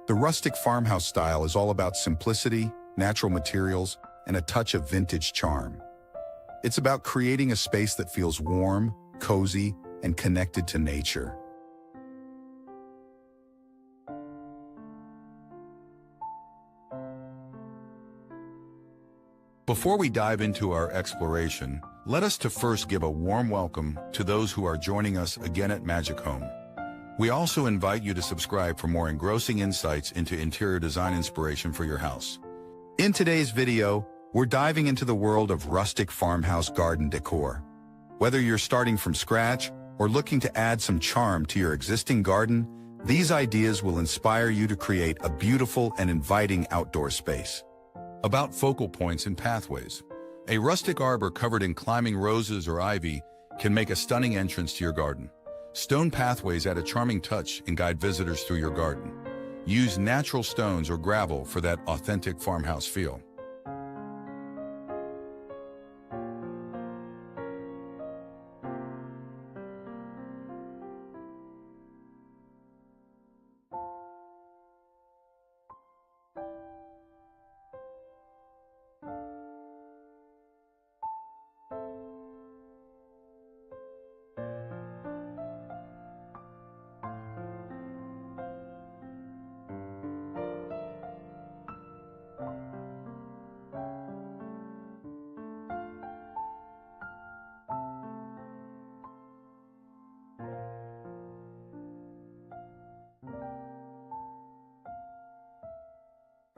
The rustic farmhouse style is all about simplicity, natural materials, and a touch of vintage charm. It's about creating a space that feels warm, cozy, and connected to nature. Before we dive into our exploration, let us first give a warm welcome to those who are joining us again at Magic Home. We also invite you to subscribe for more engrossing insights into interior design inspiration for your house. In today's video, we're diving into the world of rustic farmhouse garden decor. Whether you're starting from scratch or looking to add some charm to your existing garden, these ideas will inspire you to create a beautiful and inviting outdoor space. About focal points and pathways. A rustic arbor covered in climbing roses or ivy can make a stunning entrance to your garden. Stone pathways add a charming touch and guide visitors through your garden. Use natural stones or gravel for that authentic farmhouse feel.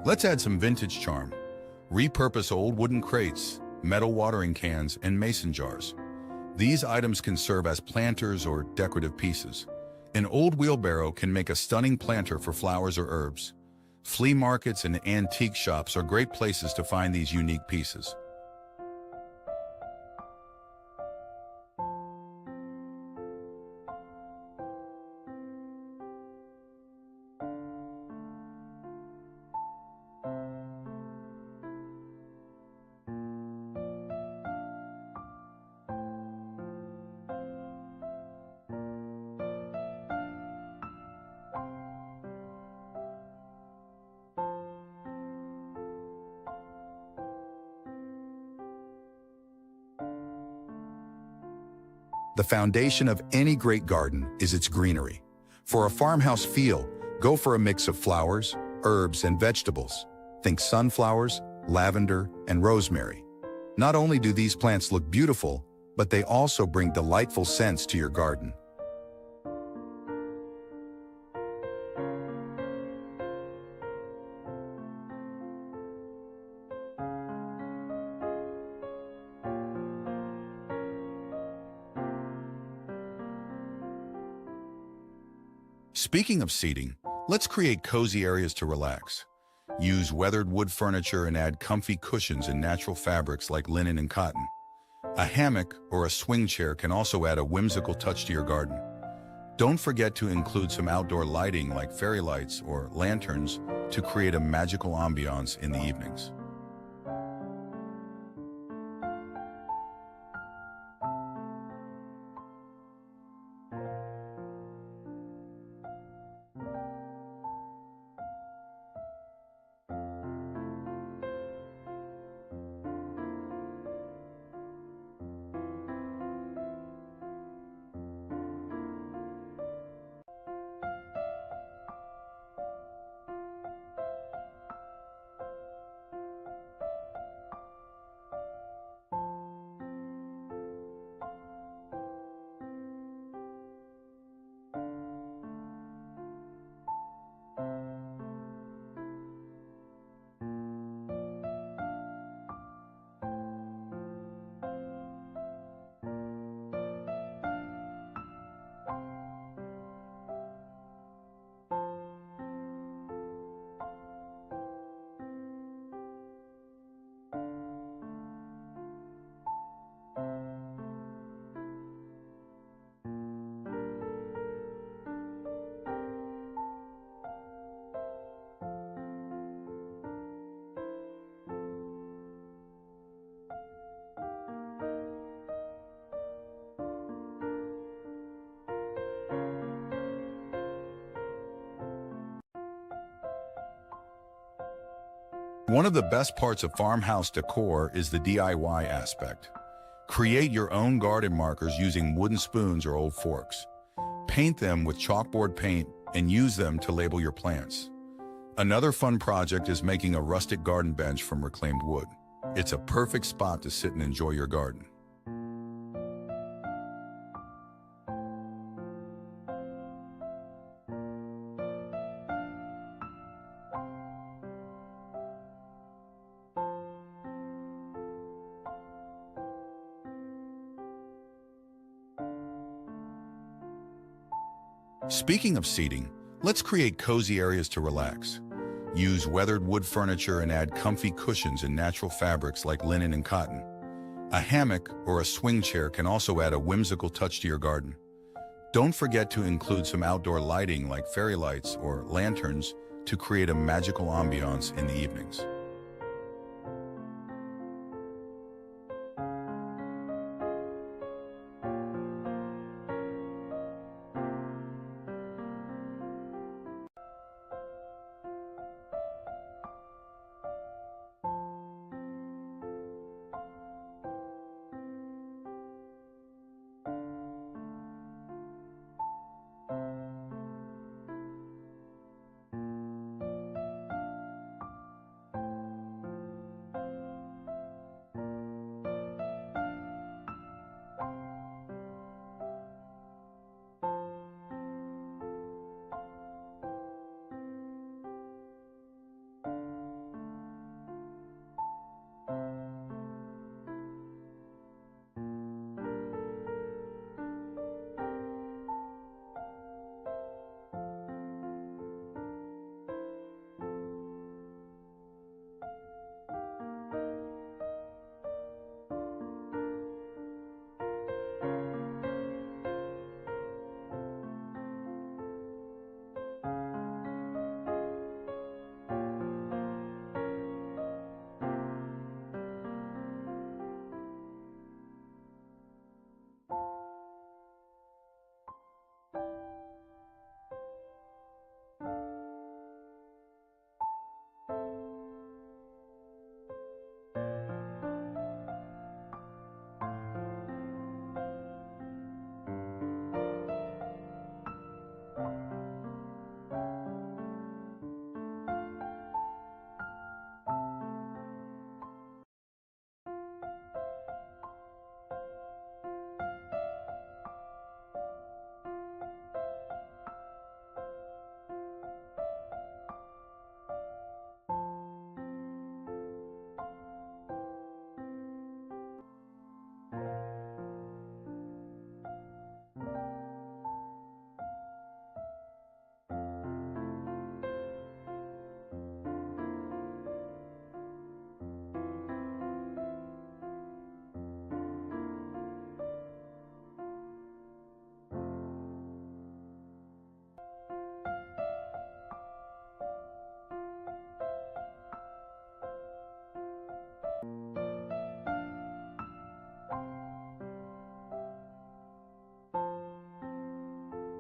Let's add some vintage charm. Repurpose old wooden crates, metal watering cans, and mason jars. These items can serve as planters or decorative pieces. An old wheelbarrow can make a stunning planter for flowers or herbs. Flea markets and antique shops are great places to find these unique pieces. The foundation of any great garden is its greenery. For a farmhouse feel, go for a mix of flowers, herbs, and vegetables. Think sunflowers, lavender, and rosemary. Not only do these plants look beautiful, but they also bring delightful scents to your garden. Speaking of seating, let's create cozy areas to relax. Use weathered wood furniture and add comfy cushions and natural fabrics like linen and cotton. A hammock or a swing chair can also add a whimsical touch to your garden. Don't forget to include some outdoor lighting like fairy lights or lanterns to create a magical ambiance in the evenings. One of the best parts of farmhouse decor is the DIY aspect. Create your own garden markers using wooden spoons or old forks. Paint them with chalkboard paint and use them to label your plants. Another fun project is making a rustic garden bench from reclaimed wood. It's a perfect spot to sit and enjoy your garden. Speaking of seating, let's create cozy areas to relax. Use weathered wood furniture and add comfy cushions and natural fabrics like linen and cotton. A hammock or a swing chair can also add a whimsical touch to your garden. Don't forget to include some outdoor lighting like fairy lights or lanterns to create a magical ambiance in the evenings.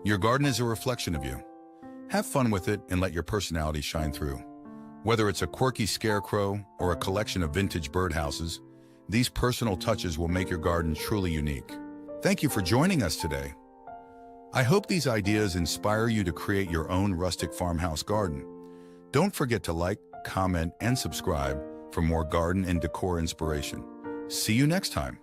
Your garden is a reflection of you. Have fun with it and let your personality shine through. Whether it's a quirky scarecrow or a collection of vintage birdhouses, these personal touches will make your garden truly unique. Thank you for joining us today. I hope these ideas inspire you to create your own rustic farmhouse garden. Don't forget to like, comment, and subscribe for more garden and decor inspiration. See you next time.